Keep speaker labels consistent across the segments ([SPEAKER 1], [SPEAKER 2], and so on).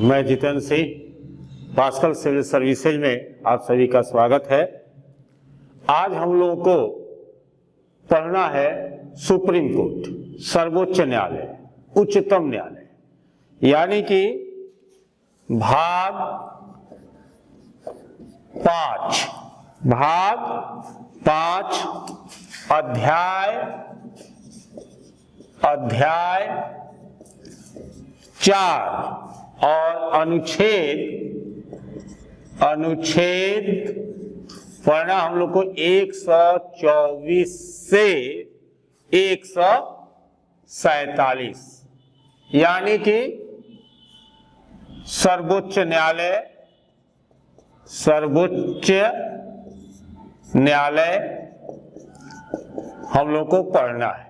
[SPEAKER 1] मैं Jitendra Singh, Pascal civil services में आप सभी का स्वागत है। आज हम लोगों को पढ़ना है सुप्रीम कोर्ट, सर्वोच्च न्यायालय, उच्चतम न्यायालय, यानी कि भाग 5 अध्याय 4 और अनुच्छेद पढ़ना हम लोग को 124 से 147, यानी कि सर्वोच्च न्यायालय हम लोग को पढ़ना है,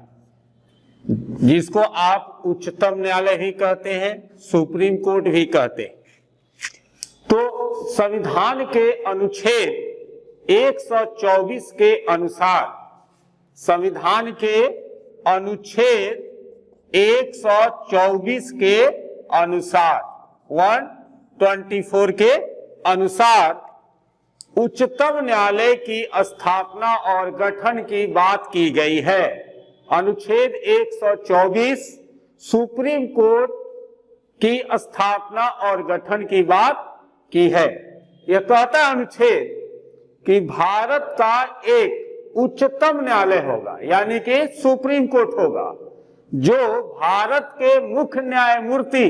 [SPEAKER 1] जिसको आप उच्चतम न्यायालय भी कहते हैं, सुप्रीम कोर्ट भी कहते हैं। तो संविधान के अनुच्छेद 124 के अनुसार, संविधान के अनुच्छेद 124 के अनुसार 124 के अनुसार उच्चतम न्यायालय की स्थापना और गठन की बात की गई है। अनुच्छेद 124 सुप्रीम कोर्ट की स्थापना और गठन की बात की है। यह कहता है अनुच्छेद कि भारत का एक उच्चतम न्यायालय होगा, यानी कि सुप्रीम कोर्ट होगा, जो भारत के मुख्य न्यायमूर्ति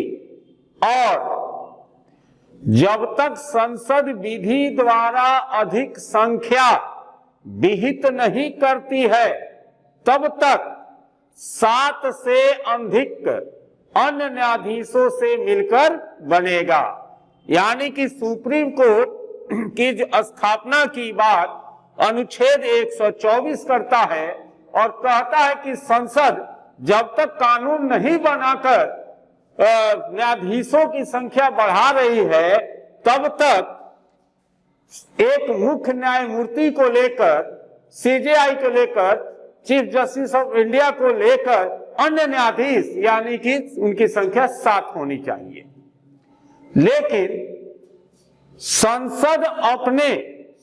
[SPEAKER 1] और जब तक संसद विधि द्वारा अधिक संख्या विहित नहीं करती है तब तक 7 से अधिक अन्य न्यायाधीशों से मिलकर बनेगा। यानी कि सुप्रीम कोर्ट की स्थापना की बात अनुच्छेद 124 करता है और कहता है कि संसद जब तक कानून नहीं बनाकर न्यायाधीशों की संख्या बढ़ा रही है तब तक एक मुख्य न्यायमूर्ति को लेकर, सीजेआई को लेकर, चीफ जस्टिस ऑफ इंडिया को लेकर अन्य न्यायाधीश, यानी कि उनकी संख्या 7 होनी चाहिए। लेकिन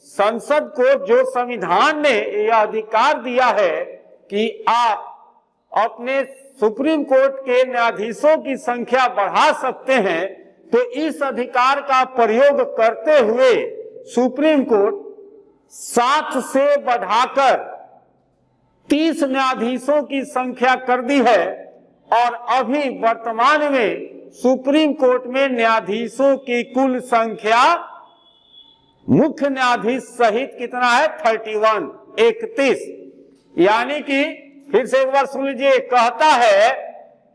[SPEAKER 1] संसद को जो संविधान ने यह अधिकार दिया है कि आप अपने सुप्रीम कोर्ट के न्यायाधीशों की संख्या बढ़ा सकते हैं, तो इस अधिकार का प्रयोग करते हुए सुप्रीम कोर्ट 7 से बढ़ाकर 30 न्यायाधीशों की संख्या कर दी है। और अभी वर्तमान में सुप्रीम कोर्ट में न्यायाधीशों की कुल संख्या मुख्य न्यायाधीश सहित कितना है? 31। यानी कि फिर से एक बार सुन लीजिए, कहता है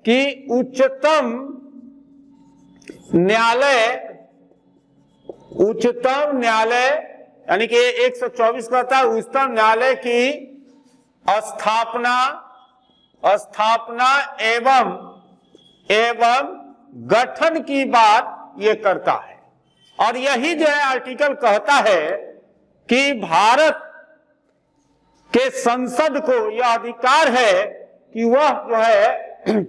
[SPEAKER 1] कि उच्चतम न्यायालय यानी कि 124 कहता है उच्चतम न्यायालय की स्थापना एवं गठन की बात ये करता है। और यही जो है आर्टिकल कहता है कि भारत के संसद को यह अधिकार है कि वह जो है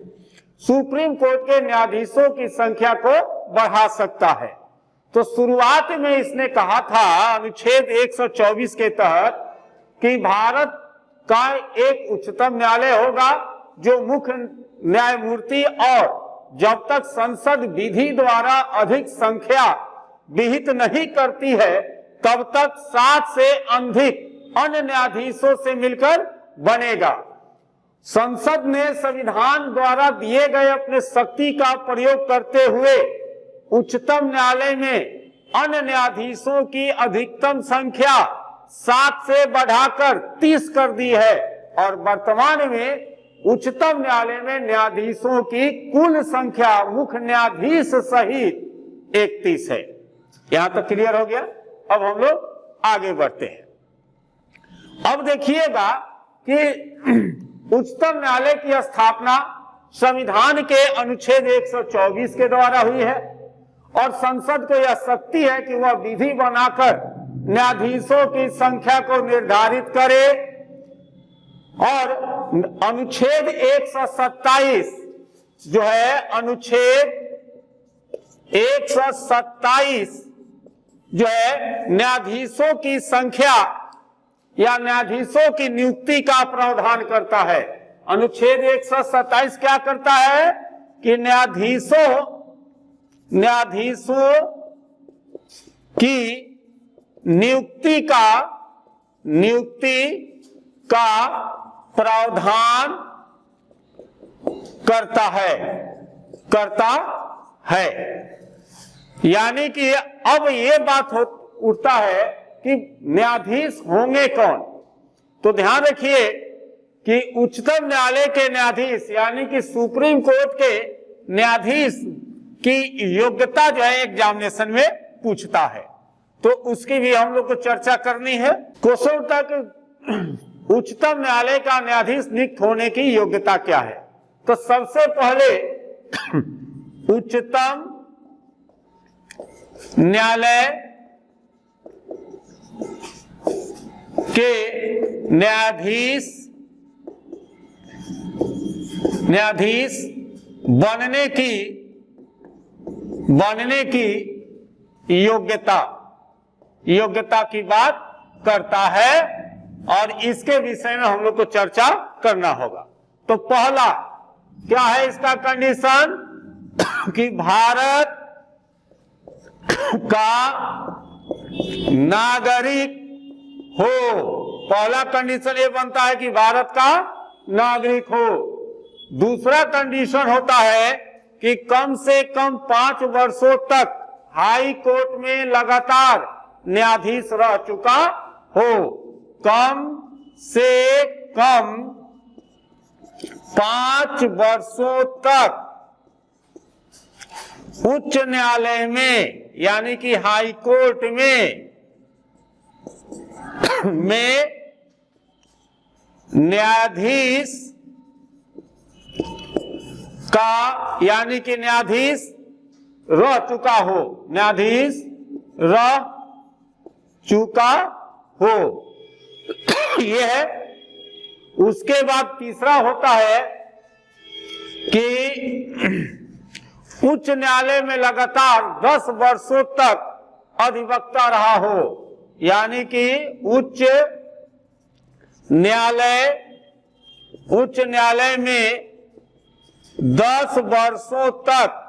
[SPEAKER 1] सुप्रीम कोर्ट के न्यायाधीशों की संख्या को बढ़ा सकता है। तो शुरुआत में इसने कहा था अनुच्छेद 124 के तहत कि भारत का एक उच्चतम न्यायालय होगा जो मुख्य न्यायमूर्ति और जब तक संसद विधि द्वारा अधिक संख्या विहित नहीं करती है तब तक 7 से अधिक अन्य न्यायाधीशों से मिलकर बनेगा। संसद ने संविधान द्वारा दिए गए अपने शक्ति का प्रयोग करते हुए उच्चतम न्यायालय में अन्य न्यायाधीशों की अधिकतम संख्या 7 से बढ़ाकर 30 कर दी है। और वर्तमान में उच्चतम न्यायालय में न्यायाधीशों की कुल संख्या मुख्य न्यायाधीश सहित 31 है। यहां तक क्लियर हो गया। अब हम लोग आगे बढ़ते हैं। अब देखिएगा कि उच्चतम न्यायालय की स्थापना संविधान के अनुच्छेद 124 के द्वारा हुई है और संसद को यह शक्ति है कि वह विधि बनाकर न्यायाधीशों की संख्या को निर्धारित करे। और अनुच्छेद 127 जो है अनुच्छेद 127 जो है न्यायाधीशों की संख्या या न्यायाधीशों की नियुक्ति का प्रावधान करता है। अनुच्छेद 127 क्या करता है कि न्यायाधीशों की नियुक्ति का प्रावधान करता है। यानी कि अब ये बात उठता है कि न्यायाधीश होंगे कौन। तो ध्यान रखिए कि उच्चतम न्यायालय के न्यायाधीश यानी कि सुप्रीम कोर्ट के न्यायाधीश की योग्यता जो है एग्जामिनेशन में पूछता है, तो उसकी भी हम लोग को चर्चा करनी है। क्वेश्चन उठता है कि उच्चतम न्यायालय का न्यायाधीश नियुक्त होने की योग्यता क्या है। तो सबसे पहले उच्चतम न्यायालय के न्यायाधीश बनने की योग्यता की बात करता है और इसके विषय में हम लोग को चर्चा करना होगा। तो पहला क्या है इसका कंडीशन कि भारत का नागरिक हो। पहला कंडीशन ये बनता है कि भारत का नागरिक हो। दूसरा कंडीशन होता है कि कम से कम 5 वर्षों तक हाई कोर्ट में लगातार न्यायाधीश रह चुका हो। कम से कम 5 वर्षों तक उच्च न्यायालय में यानी कि हाई कोर्ट में न्यायाधीश का यानी कि न्यायाधीश रह चुका हो, न्यायाधीश रह चुका हो यह है। उसके बाद तीसरा होता है कि उच्च न्यायालय में लगातार 10 वर्षों तक अधिवक्ता रहा हो, यानी कि उच्च न्यायालय में 10 वर्षों तक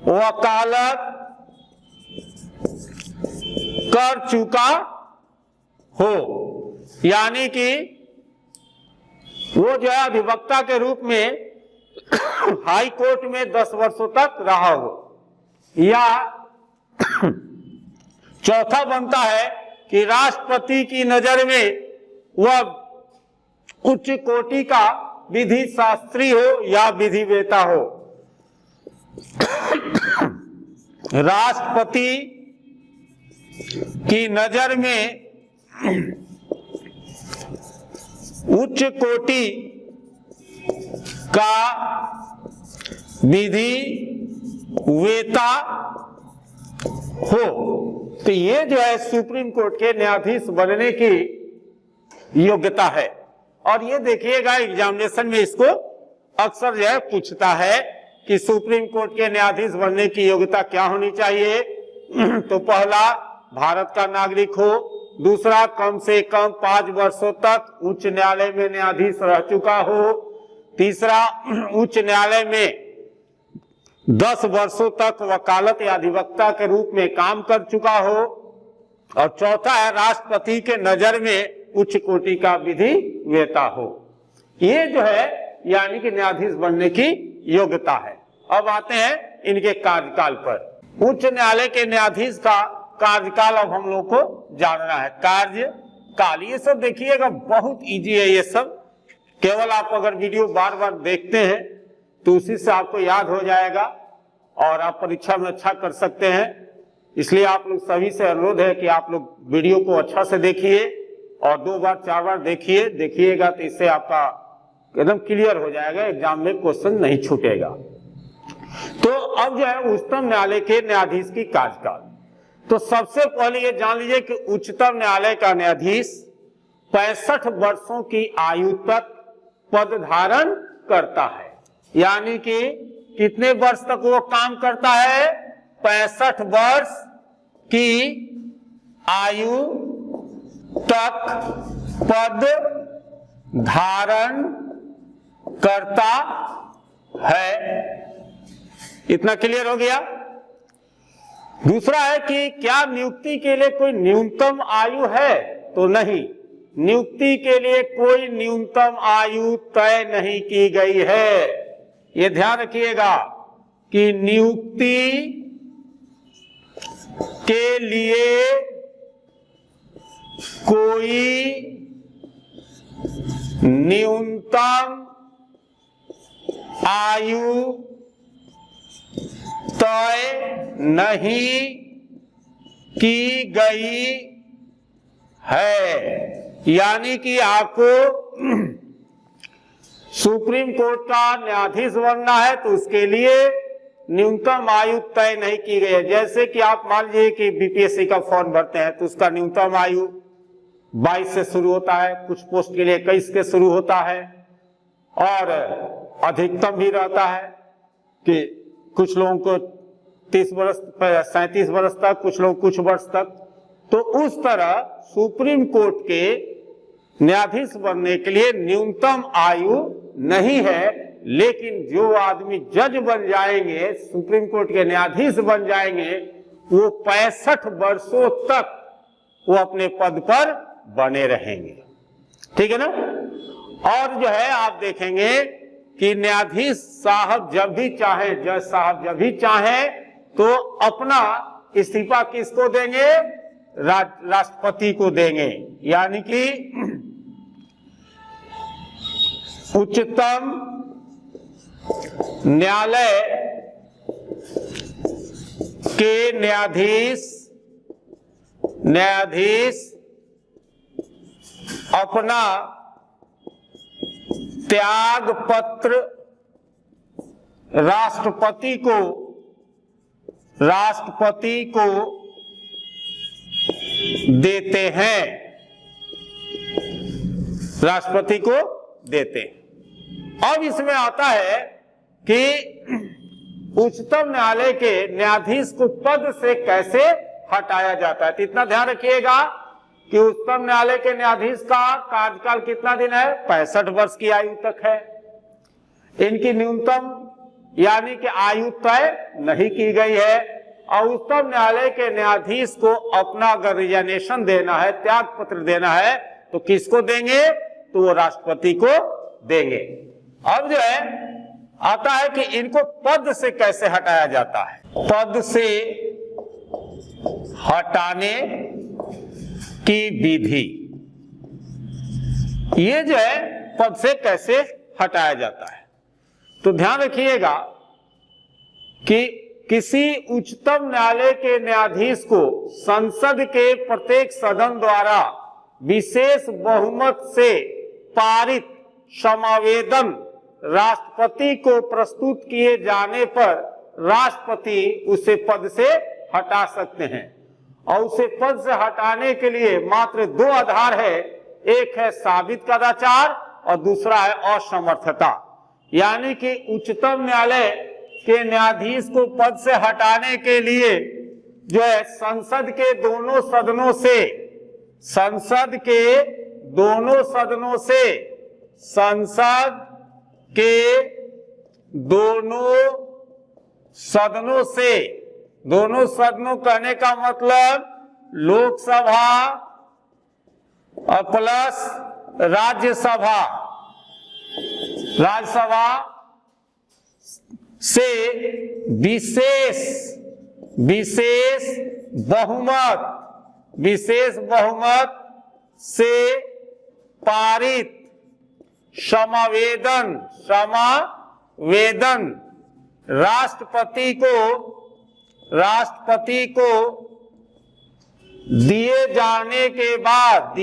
[SPEAKER 1] वकालत कर चुका हो, यानी कि वो जो है अधिवक्ता के रूप में हाई कोर्ट में 10 वर्षों तक रहा हो। या चौथा बनता है कि राष्ट्रपति की नजर में वह उच्च कोटि का विधि शास्त्री हो या विधिवेता हो। राष्ट्रपति की नजर में उच्च कोटि का विधिवेता हो। तो ये जो है सुप्रीम कोर्ट के न्यायाधीश बनने की योग्यता है। और ये देखिएगा एग्जामिनेशन में इसको अक्सर जो है पूछता है कि सुप्रीम कोर्ट के न्यायाधीश बनने की योग्यता क्या होनी चाहिए। तो पहला भारत का नागरिक हो, दूसरा कम से कम 5 वर्षों तक उच्च न्यायालय में न्यायाधीश रह चुका हो, तीसरा उच्च न्यायालय में 10 वर्षों तक वकालत या अधिवक्ता के रूप में काम कर चुका हो, और चौथा है राष्ट्रपति के नजर में उच्च कोटि का विधिवेता हो। ये जो है यानी कि न्यायाधीश बनने की योग्यता है। अब आते हैं इनके कार्यकाल पर। उच्च न्यायालय के न्यायाधीश का कार्यकाल अब हम लोग को जानना है। कार्यकाल ये सब देखिएगा बहुत इजी है। ये सब केवल आप अगर वीडियो बार बार देखते हैं तो उसी से आपको याद हो जाएगा और आप परीक्षा में अच्छा कर सकते हैं। इसलिए आप लोग सभी से अनुरोध है कि आप लोग वीडियो को अच्छा से देखिए और 2 बार 4 बार देखिएगा तो इससे आपका एकदम क्लियर हो जाएगा, एग्जाम में क्वेश्चन नहीं छूटेगा। तो अब जो है उच्चतम न्यायालय के न्यायाधीश की कार्यकाल, तो सबसे पहले ये जान लीजिए कि उच्चतम न्यायालय का न्यायाधीश 65 वर्षों की आयु तक पद धारण करता है। यानी कि कितने वर्ष तक वो काम करता है? 65 वर्ष की आयु तक पद धारण करता है। इतना क्लियर हो गया। दूसरा है कि क्या नियुक्ति के लिए कोई न्यूनतम आयु है? तो नहीं, नियुक्ति के लिए कोई न्यूनतम आयु तय नहीं की गई है। ये ध्यान रखिएगा कि नियुक्ति के लिए कोई न्यूनतम आयु तय नहीं की गई है। यानी कि आपको सुप्रीम कोर्ट का न्यायाधीश बनना है तो उसके लिए न्यूनतम आयु तय नहीं की गई है। जैसे कि आप मान लीजिए कि बीपीएससी का फॉर्म भरते हैं तो उसका न्यूनतम आयु 22 से शुरू होता है, कुछ पोस्ट के लिए 21 के शुरू होता है और अधिकतम भी रहता है कि कुछ लोगों को 30 वर्ष 37 वर्ष तक, कुछ लोग कुछ वर्ष तक। तो उस तरह सुप्रीम कोर्ट के न्यायाधीश बनने के लिए न्यूनतम आयु नहीं है, लेकिन जो आदमी जज बन जाएंगे, सुप्रीम कोर्ट के न्यायाधीश बन जाएंगे, वो 65 वर्षों तक वो अपने पद पर बने रहेंगे। ठीक है ना। और जो है आप देखेंगे कि न्यायाधीश साहब जब भी चाहे, जज साहब जब भी चाहे तो अपना इस्तीफा किसको देंगे? राष्ट्रपति को देंगे। यानी कि उच्चतम न्यायालय के न्यायाधीश अपना त्याग पत्र राष्ट्रपति को देते हैं, राष्ट्रपति को देते हैं। अब इसमें आता है कि उच्चतम न्यायालय के न्यायाधीश को पद से कैसे हटाया जाता है। तो इतना ध्यान रखिएगा कि उच्चतम न्यायालय के न्यायाधीश का कार्यकाल कितना दिन है? 65 वर्ष की आयु तक है। इनकी न्यूनतम यानी कि आयु तय नहीं की गई है। और उच्चतम न्यायालय के न्यायाधीश को अपना अगर रिजाइनेशन देना है, त्याग पत्र देना है, तो किसको देंगे? तो वो राष्ट्रपति को देंगे। अब जो है आता है कि इनको पद से कैसे हटाया जाता है। पद से हटाने की विधि, ये जो है पद से कैसे हटाया जाता है। तो ध्यान रखिएगा कि किसी उच्चतम न्यायालय के न्यायाधीश को संसद के प्रत्येक सदन द्वारा विशेष बहुमत से पारित समावेदन राष्ट्रपति को प्रस्तुत किए जाने पर राष्ट्रपति उसे पद से हटा सकते हैं। और उसे पद से हटाने के लिए मात्र 2 आधार है, एक है साबित कदाचार और दूसरा है असमर्थता। यानी कि उच्चतम न्यायालय के न्यायाधीश को पद से हटाने के लिए जो है संसद के दोनों सदनों से संसद के दोनों सदनों कहने का मतलब लोकसभा और प्लस राज्यसभा से विशेष बहुमत से पारित समावेदन राष्ट्रपति को दिए जाने के बाद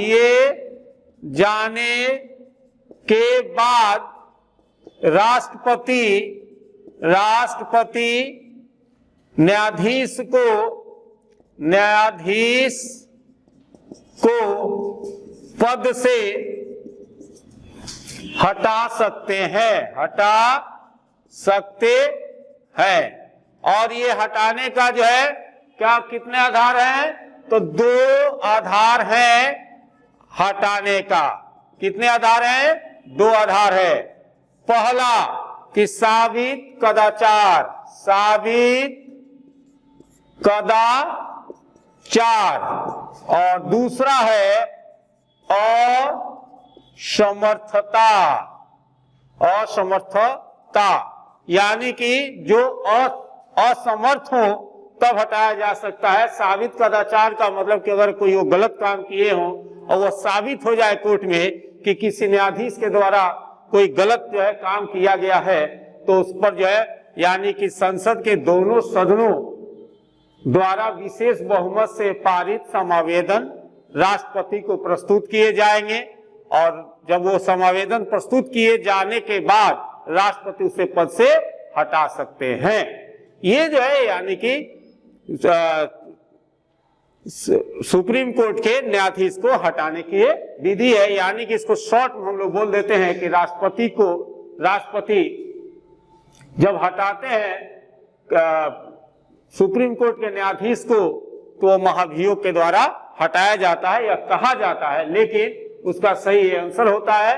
[SPEAKER 1] राष्ट्रपति न्यायाधीश को पद से हटा सकते हैं। सकते हैं। और ये हटाने का जो है क्या कितने आधार हैं? तो 2 आधार हैं हटाने का। कितने आधार हैं? 2 आधार है। पहला कि साबित कदाचार, साबित कदाचार, और दूसरा है असमर्थता, असमर्थता, यानी कि जो असमर्थ हो तब हटाया जा सकता है। साबित कदाचार का मतलब कि अगर कोई वो गलत काम किए हो और वो साबित हो जाए कोर्ट में कि किसी न्यायाधीश के द्वारा कोई गलत जो है काम किया गया है, तो उस पर जो है यानी कि संसद के दोनों सदनों द्वारा विशेष बहुमत से पारित समावेदन राष्ट्रपति को प्रस्तुत किए जाएंगे, और जब वो समावेदन प्रस्तुत किए जाने के बाद राष्ट्रपति उसे पद से हटा सकते हैं। ये जो है यानी कि सुप्रीम कोर्ट के न्यायाधीश को हटाने की विधि है। यानी कि इसको शॉर्ट में हम लोग बोल देते हैं कि राष्ट्रपति जब हटाते हैं सुप्रीम कोर्ट के न्यायाधीश को, तो महाभियोग के द्वारा हटाया जाता है या कहा जाता है, लेकिन उसका सही आंसर होता है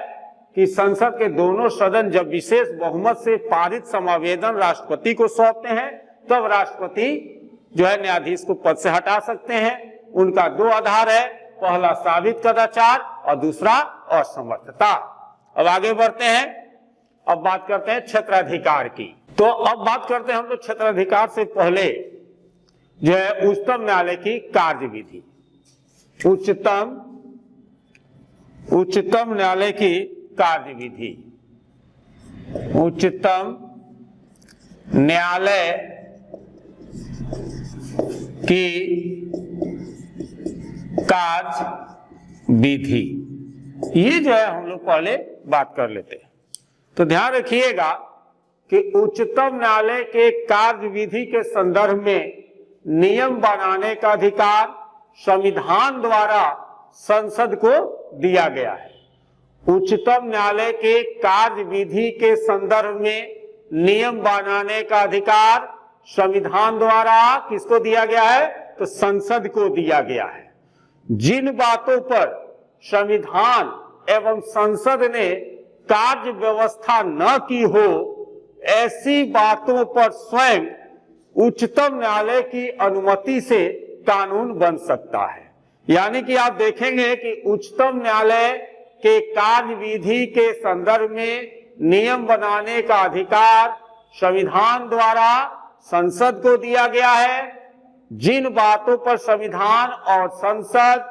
[SPEAKER 1] कि संसद के दोनों सदन जब विशेष बहुमत से पारित समावेदन राष्ट्रपति को सौंपते हैं, तब राष्ट्रपति जो है न्यायाधीश को पद से हटा सकते हैं। उनका 2 आधार है, पहला साबित कदाचार और दूसरा असमर्थता। अब आगे बढ़ते हैं, अब बात करते हैं क्षेत्राधिकार की। तो अब बात करते हैं हम लोग क्षेत्राधिकार से पहले जो है उच्चतम न्यायालय की कार्यविधि। उच्चतम न्यायालय की कार्यविधि, उच्चतम न्यायालय की कार्यविधि, ये जो है हम लोग पहले बात कर लेते हैं। तो ध्यान रखिएगा कि उच्चतम न्यायालय के कार्यविधि के संदर्भ में नियम बनाने का अधिकार संविधान द्वारा संसद को दिया गया है। उच्चतम न्यायालय के कार्यविधि के संदर्भ में नियम बनाने का अधिकार संविधान द्वारा किसको दिया गया है? तो संसद को दिया गया है। जिन बातों पर संविधान एवं संसद ने कार्य व्यवस्था न की हो, ऐसी बातों पर स्वयं उच्चतम न्यायालय की अनुमति से कानून बन सकता है। यानी कि आप देखेंगे कि उच्चतम न्यायालय के कार्यविधि के संदर्भ में नियम बनाने का अधिकार संविधान द्वारा संसद को दिया गया है। जिन बातों पर संविधान और संसद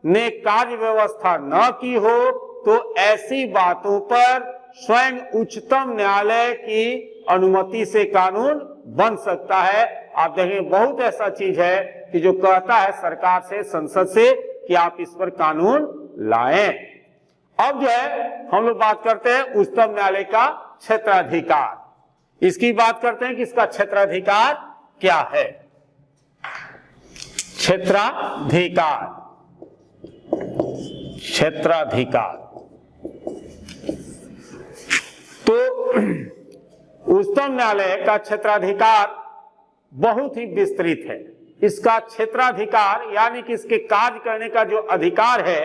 [SPEAKER 1] ने कार्य व्यवस्था न की हो, तो ऐसी बातों पर स्वयं उच्चतम न्यायालय की अनुमति से कानून बन सकता है। आप देखेंगे बहुत ऐसा चीज है कि जो कहता है सरकार से, संसद से कि आप इस पर कानून लाएं। अब जो है हम लोग बात करते हैं उच्चतम न्यायालय का क्षेत्राधिकार। इसकी बात करते हैं कि इसका क्षेत्राधिकार क्या है। क्षेत्राधिकार, क्षेत्राधिकार तो उच्चतम न्यायालय का क्षेत्राधिकार बहुत ही विस्तृत है। इसका क्षेत्राधिकार यानी कि इसके कार्य करने का जो अधिकार है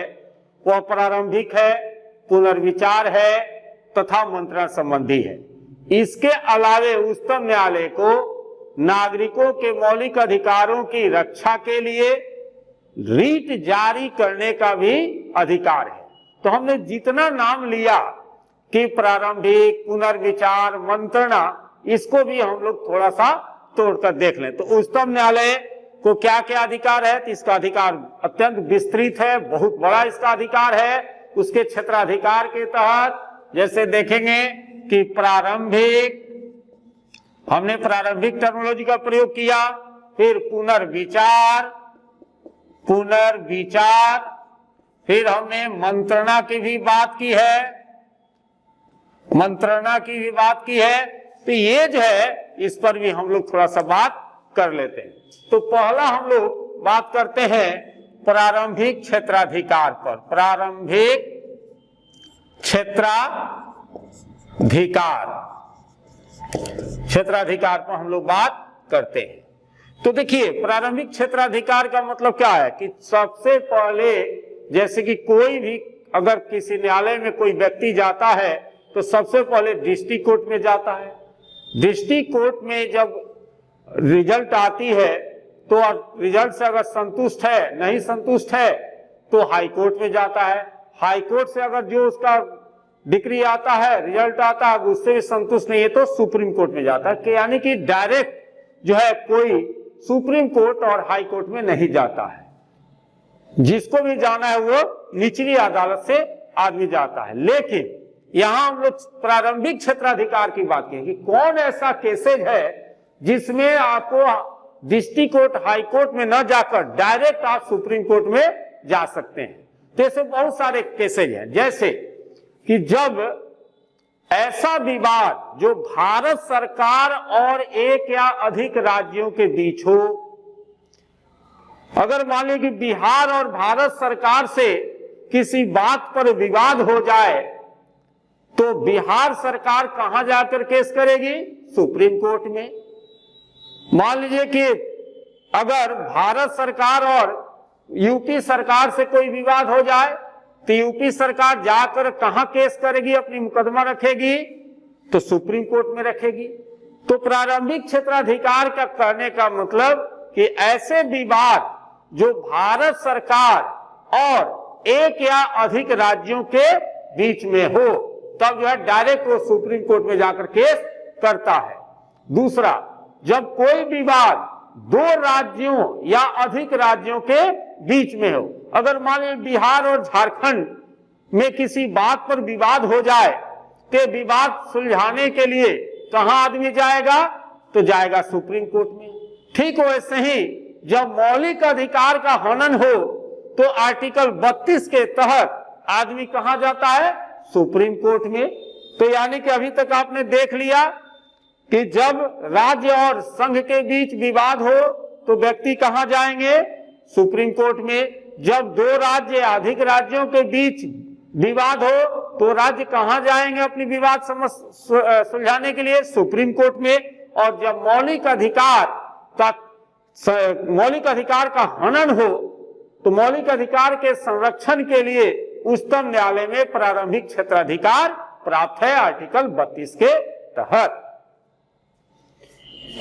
[SPEAKER 1] वह प्रारंभिक है, पुनर्विचार है तथा मंत्रणा संबंधी है। इसके अलावे उच्चतम न्यायालय को नागरिकों के मौलिक अधिकारों की रक्षा के लिए रीट जारी करने का भी अधिकार है। तो हमने जितना नाम लिया कि प्रारंभिक, पुनर्विचार, मंत्रणा, इसको भी हम लोग थोड़ा सा तोड़कर देख लें। तो उच्चतम न्यायालय को क्या क्या अधिकार है? तो इसका अधिकार अत्यंत विस्तृत है, बहुत बड़ा इसका अधिकार है। उसके क्षेत्राधिकार के तहत जैसे देखेंगे कि प्रारंभिक, हमने प्रारंभिक टर्मिनोलॉजी का प्रयोग किया, फिर पुनर्विचार, फिर हमने मंत्रणा की भी बात की है, मंत्रणा की भी बात की है। तो ये जो है इस पर भी हम लोग थोड़ा सा बात कर लेते हैं। तो पहला हम लोग बात करते हैं प्रारंभिक क्षेत्राधिकार पर। प्रारंभिक क्षेत्राधिकार क्षेत्राधिकार पर हम लोग बात करते हैं। तो देखिए, प्रारंभिक क्षेत्राधिकार का मतलब क्या है कि सबसे पहले, जैसे कि कोई भी अगर किसी न्यायालय में कोई व्यक्ति जाता है तो सबसे पहले डिस्ट्रिक्ट कोर्ट में जाता है। डिस्ट्रिक्ट कोर्ट में जब रिजल्ट आती है तो रिजल्ट से अगर संतुष्ट है, नहीं संतुष्ट है तो हाई कोर्ट में जाता है। हाई कोर्ट से अगर जो उसका डिक्री आता है, रिजल्ट आता है, उससे भी संतुष्ट नहीं है तो सुप्रीम कोर्ट में जाता है। यानी कि डायरेक्ट जो है कोई सुप्रीम कोर्ट और हाई कोर्ट में नहीं जाता है। जिसको भी जाना है वो निचली अदालत से आदमी जाता है। लेकिन यहां हम लोग प्रारंभिक क्षेत्राधिकार की बात करें कि कौन ऐसा केसेज है जिसमें आपको डिस्ट्रिक्ट कोर्ट, हाई कोर्ट में न जाकर डायरेक्ट आप सुप्रीम कोर्ट में जा सकते हैं। तो ऐसे बहुत सारे केसेज हैं, जैसे कि जब ऐसा विवाद जो भारत सरकार और एक या अधिक राज्यों के बीच हो, अगर मान लीजिए कि बिहार और भारत सरकार से किसी बात पर विवाद हो जाए तो बिहार सरकार कहां जाकर केस करेगी? सुप्रीम कोर्ट में। मान लीजिए कि अगर भारत सरकार और यूपी सरकार से कोई विवाद हो जाए तो यूपी सरकार जाकर कहां केस करेगी, अपनी मुकदमा रखेगी? तो सुप्रीम कोर्ट में रखेगी। तो प्रारंभिक क्षेत्राधिकार का कहने का मतलब कि ऐसे विवाद जो भारत सरकार और एक या अधिक राज्यों के बीच में हो, तब जो है डायरेक्ट वो सुप्रीम कोर्ट में जाकर केस करता है। दूसरा, जब कोई विवाद दो राज्यों या अधिक राज्यों के बीच में हो, अगर मान लीजिए बिहार और झारखंड में किसी बात पर विवाद हो जाए तो विवाद सुलझाने के लिए कहां आदमी जाएगा? तो जाएगा सुप्रीम कोर्ट में। ठीक वैसे ही जब मौलिक अधिकार का हनन हो तो आर्टिकल 32 के तहत आदमी कहां जाता है? सुप्रीम कोर्ट में। तो यानी कि अभी तक आपने देख लिया कि जब राज्य और संघ के बीच विवाद हो तो व्यक्ति कहां जाएंगे? सुप्रीम कोर्ट में। जब दो राज्य या अधिक राज्यों के बीच विवाद हो तो राज्य कहां जाएंगे अपनी विवाद सुलझाने के लिए? सुप्रीम कोर्ट में। और जब मौलिक अधिकार का हनन हो तो मौलिक अधिकार के संरक्षण के लिए उच्चतम न्यायालय में प्रारंभिक क्षेत्राधिकार प्राप्त है आर्टिकल 32 के तहत।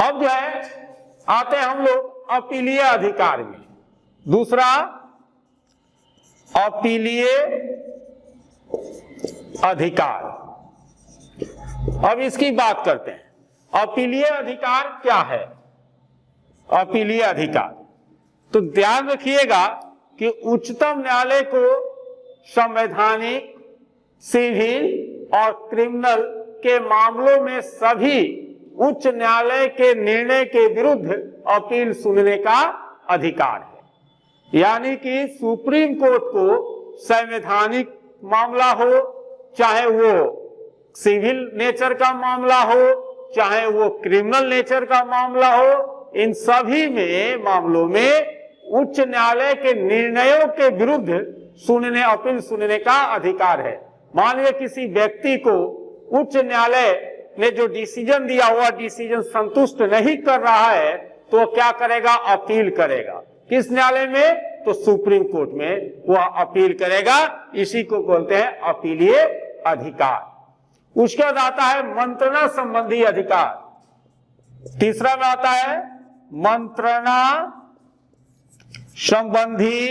[SPEAKER 1] अब जो है आते हैं हम लोग अपीलीय अधिकार में। दूसरा, अपीलीय अधिकार। अब इसकी बात करते हैं। अपीलीय अधिकार क्या है? अपीलीय अधिकार, तो ध्यान रखिएगा कि उच्चतम न्यायालय को संवैधानिक, सिविल और क्रिमिनल के मामलों में सभी उच्च न्यायालय के निर्णय के विरुद्ध अपील सुनने का अधिकार है। यानी कि सुप्रीम कोर्ट को संवैधानिक मामला हो, चाहे वो सिविल नेचर का मामला हो, चाहे वो क्रिमिनल नेचर का मामला हो, इन सभी में मामलों में उच्च न्यायालय के निर्णयों के विरुद्ध अपील सुनने का अधिकार है। मान लीजिए किसी व्यक्ति को उच्च न्यायालय ने जो डिसीजन दिया हुआ डिसीजन संतुष्ट नहीं कर रहा है तो क्या करेगा? अपील करेगा। किस न्यायालय में? तो सुप्रीम कोर्ट में वह अपील करेगा। इसी को बोलते हैं अपीलीय अधिकार। उसके बाद आता है मंत्रणा संबंधी अधिकार। तीसरा में आता है मंत्रणा संबंधी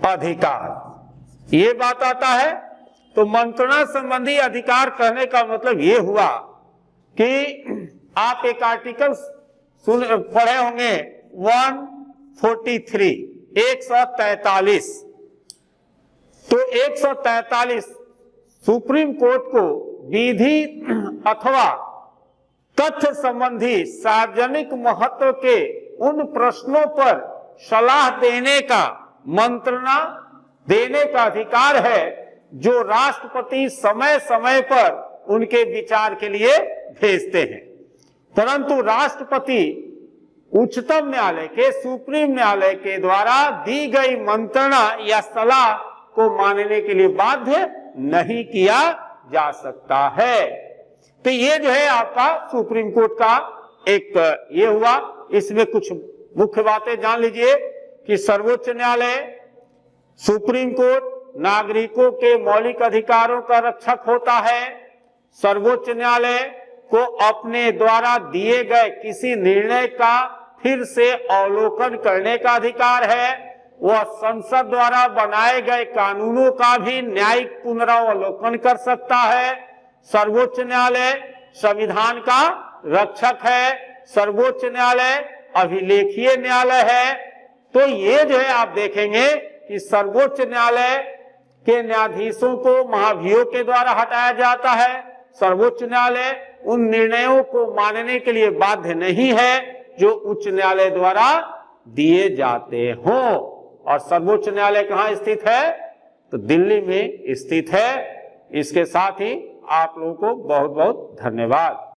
[SPEAKER 1] अधिकार। ये बात आता है। तो मंत्रणा संबंधी अधिकार कहने का मतलब ये हुआ कि आप एक आर्टिकल पढ़े होंगे 143, 143। तो 143 सुप्रीम कोर्ट को विधि अथवा तथ्य संबंधी सार्वजनिक महत्व के उन प्रश्नों पर सलाह देने का, मंत्रणा देने का अधिकार है जो राष्ट्रपति समय समय पर उनके विचार के लिए भेजते हैं। परंतु राष्ट्रपति उच्चतम न्यायालय के, सुप्रीम न्यायालय के द्वारा दी गई मंत्रणा या सलाह को मानने के लिए बाध्य नहीं किया जा सकता है। तो ये जो है आपका सुप्रीम कोर्ट का एक ये हुआ। इसमें कुछ मुख्य बातें जान लीजिए कि सर्वोच्च न्यायालय, सुप्रीम कोर्ट नागरिकों के मौलिक अधिकारों का रक्षक होता है। सर्वोच्च न्यायालय को अपने द्वारा दिए गए किसी निर्णय का फिर से अवलोकन करने का अधिकार है। वह संसद द्वारा बनाए गए कानूनों का भी न्यायिक पुनरावलोकन कर सकता है। सर्वोच्च न्यायालय संविधान का रक्षक है। सर्वोच्च न्यायालय अभिलेखीय न्यायालय है। तो ये जो है आप देखेंगे कि सर्वोच्च न्यायालय के न्यायाधीशों को महाभियोग के द्वारा हटाया जाता है। सर्वोच्च न्यायालय उन निर्णयों को मानने के लिए बाध्य नहीं है जो उच्च न्यायालय द्वारा दिए जाते हों। और सर्वोच्च न्यायालय कहाँ स्थित है? तो दिल्ली में स्थित है। इसके साथ ही आप लोगों को बहुत बहुत धन्यवाद।